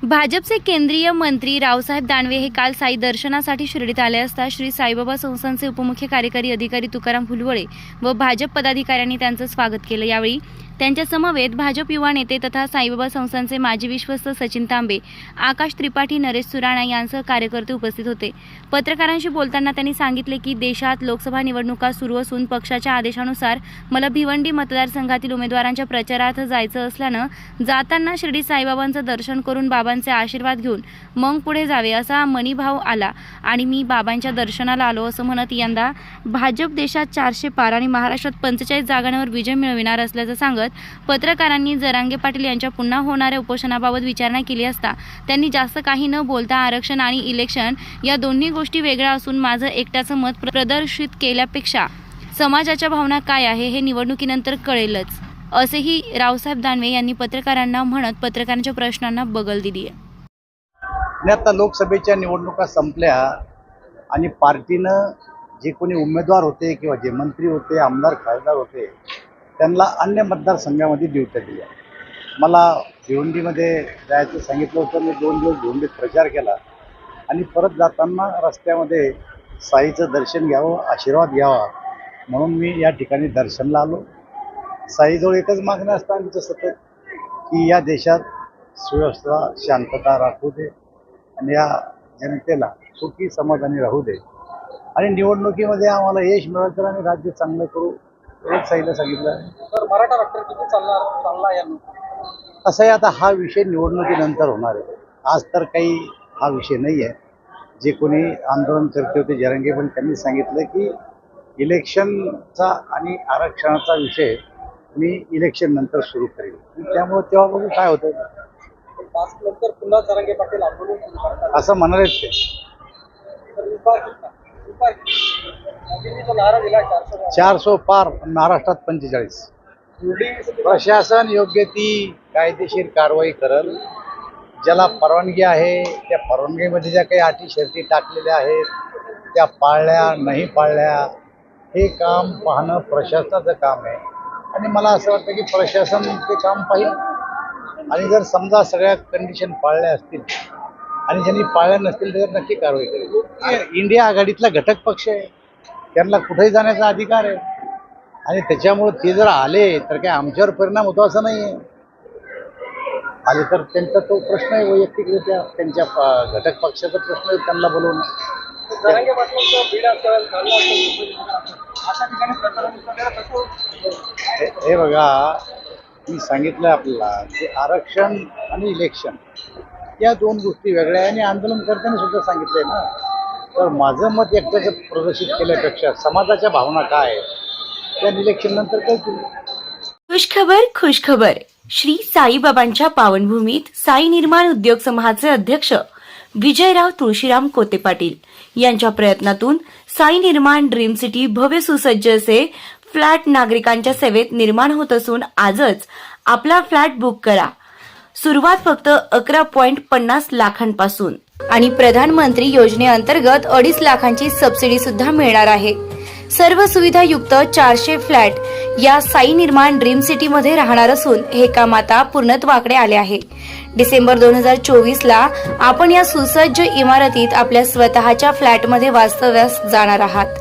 भाजपचे केंद्रीय मंत्री रावसाहेब दानवे हे काल साई दर्शनासाठी शिर्डीत आले असता श्री साईबाबा संस्थानचे उपमुख्य कार्यकारी अधिकारी तुकाराम फुलवळे व भाजप पदाधिकाऱ्यांनी त्यांचं स्वागत केलं। यावेळी त्यांच्या समवेत भाजप युवा नेते तथा साईबाबा संस्थानचे माजी विश्वस्त सचिन तांबे, आकाश त्रिपाठी, नरेश सुराणा यांसह कार्यकर्ते उपस्थित होते। पत्रकारांशी बोलताना त्यांनी सांगितले की देशात लोकसभा निवडणुका सुरू असून पक्षाच्या आदेशानुसार मला भिवंडी मतदारसंघातील उमेदवारांच्या प्रचारार्थ जायचं असल्यानं जाताना शिर्डी साईबाबांचं दर्शन करून बाबांचे आशीर्वाद घेऊन मग पुढे जावे असा मनीभाव आला आणि मी बाबांच्या दर्शनाला आलो असं म्हणत यंदा भाजप देशात 400 पार आणि महाराष्ट्रात 45 जागांवर विजय मिळविणार असल्याचं सांगत पत्रकारांनी जरांगे पाटील यांच्या पुन्हा होणाऱ्या उपोषणाबाबत विचारणा केली असता त्यांनी जास्त काही न बोलता आरक्षण आणि इलेक्शन या दोन्ही गोष्टी वेगळ्या असून माझं एकट्याचं मत प्रदर्शित केल्यापेक्षा समाजाच्या भावना काय आहे हे निवडणुकीनंतर कळेलच असेही रावसाहेब दानवे यांनी पत्रकारांना म्हणत पत्रकारांच्या प्रश्नांना बगल दिली आहे। आता लोकसभेच्या निवडणुका संपल्या आणि पार्टीनं जे कोणी उमेदवार होते किंवा जे मंत्री होते, आमदार खासदार होते त्यांना अन्य मतदारसंघामध्ये ड्युट्या दिल्या। मला भिवंडीमध्ये जायचं सांगितलं होतं। मी 2 दिवस भिवंडीत प्रचार केला आणि परत जाताना रस्त्यामध्ये साईचं दर्शन घ्यावं, आशीर्वाद घ्यावा म्हणून मी या ठिकाणी दर्शनला आलो। साईजवळ एकच मागणं असतं आमचं सतत की या देशात सुव्यवस्था, शांतता राखू दे आणि या जनतेला सुखी समाधानी राहू दे आणि निवडणुकीमध्ये आम्हाला यश मिळालं तर आम्ही राज्य चांगलं करू एवढंच साईला सांगितलं आहे। तर मराठा रॅक्टर किती चालला या असं आहे, आता हा विषय निवडणुकीनंतर होणार आहे। आज तर काही हा विषय नाही आहे। जे कोणी आंदोलन करते होते जरांगे पण त्यांनी सांगितलं की इलेक्शनचा आणि आरक्षणाचा विषय मी इलेक्शन नंतर सुरू करेन, त्यामुळे तेव्हा बघू काय होतं। नंतर पुन्हा जरांगे पाटील आंदोलन सुरू करतात असं म्हणालेच ते। तर मोदींनी जो नारा दिला 400 पार, महाराष्ट्रात 45। प्रशासन योग्य ती कायदेशीर कारवाई करल। ज्याला परवानगी आहे त्या परवानगीमध्ये ज्या काही अटी शर्ती टाकलेल्या आहेत त्या पाळल्या नाही पाळल्या हे काम पाहणं प्रशासनाचं काम आहे आणि मला असं वाटतं की प्रशासन ते काम पाहिजे आणि जर समजा सगळ्या कंडिशन पाळल्या असतील आणि ज्यांनी पाळल्या नसतील तर नक्की कारवाई करेल। इंडिया आघाडीतला घटक पक्ष आहे, त्यांना कुठेही जाण्याचा अधिकार आहे आणि त्याच्यामुळे ते जर आले तर काय आमच्यावर परिणाम होतो असं नाही आहे। आले तर त्यांचा तो प्रश्न आहे वैयक्तिकरित्या, त्यांच्या घटक पक्षाचा प्रश्न आहे, त्यांना बोलवून जरांगे पाटलांचं बीड असेल, जालना असेल, अशा ठिकाणी प्रचाराचं हे बघा, मी सांगितलं आपल्याला की आरक्षण आणि इलेक्शन या 2 गोष्टी वेगळ्या आहे आणि आंदोलन करताना सुद्धा सांगितलंय ना। तर माझं मत एकट्याचं प्रदर्शित केल्यापेक्षा समाजाच्या भावना काय आहे त्या इलेक्शन नंतर कळतील। खुशखबर खुशखबर। श्री साईबाबांच्या पावनभूमीत साई निर्माण उद्योग समूहाचे अध्यक्ष विजयराव तुळशीराम कोते पाटील यांच्या प्रयत्नातून साई निर्माण ड्रीम सिटी भव्य सुसज्ज असे फ्लॅट नागरिकांच्या सेवेत निर्माण होत असून आजच आपला फ्लॅट बुक करा। सुरुवात फक्त 11.50 लाखांपासून आणि प्रधानमंत्री योजनेअंतर्गत 2.5 लाखांची सबसिडी सुद्धा मिळणार आहे। सर्व सुविधा युक्त 400 फ्लॅट या साई निर्माण ड्रीम सिटी मध्ये राहणार असून हे काम आता पूर्णत्वाकडे आले आहे। डिसेंबर 2024 ला आपण या सुसज्ज इमारतीत आपल्या स्वतःच्या फ्लॅटमध्ये वास्तव्यास जाणार आहात।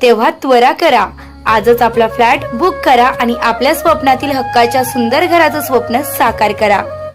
तेव्हा त्वरा करा, आजच आपला फ्लॅट बुक करा आणि आपल्या स्वप्नातील हक्काच्या सुंदर घराचं स्वप्न साकार करा।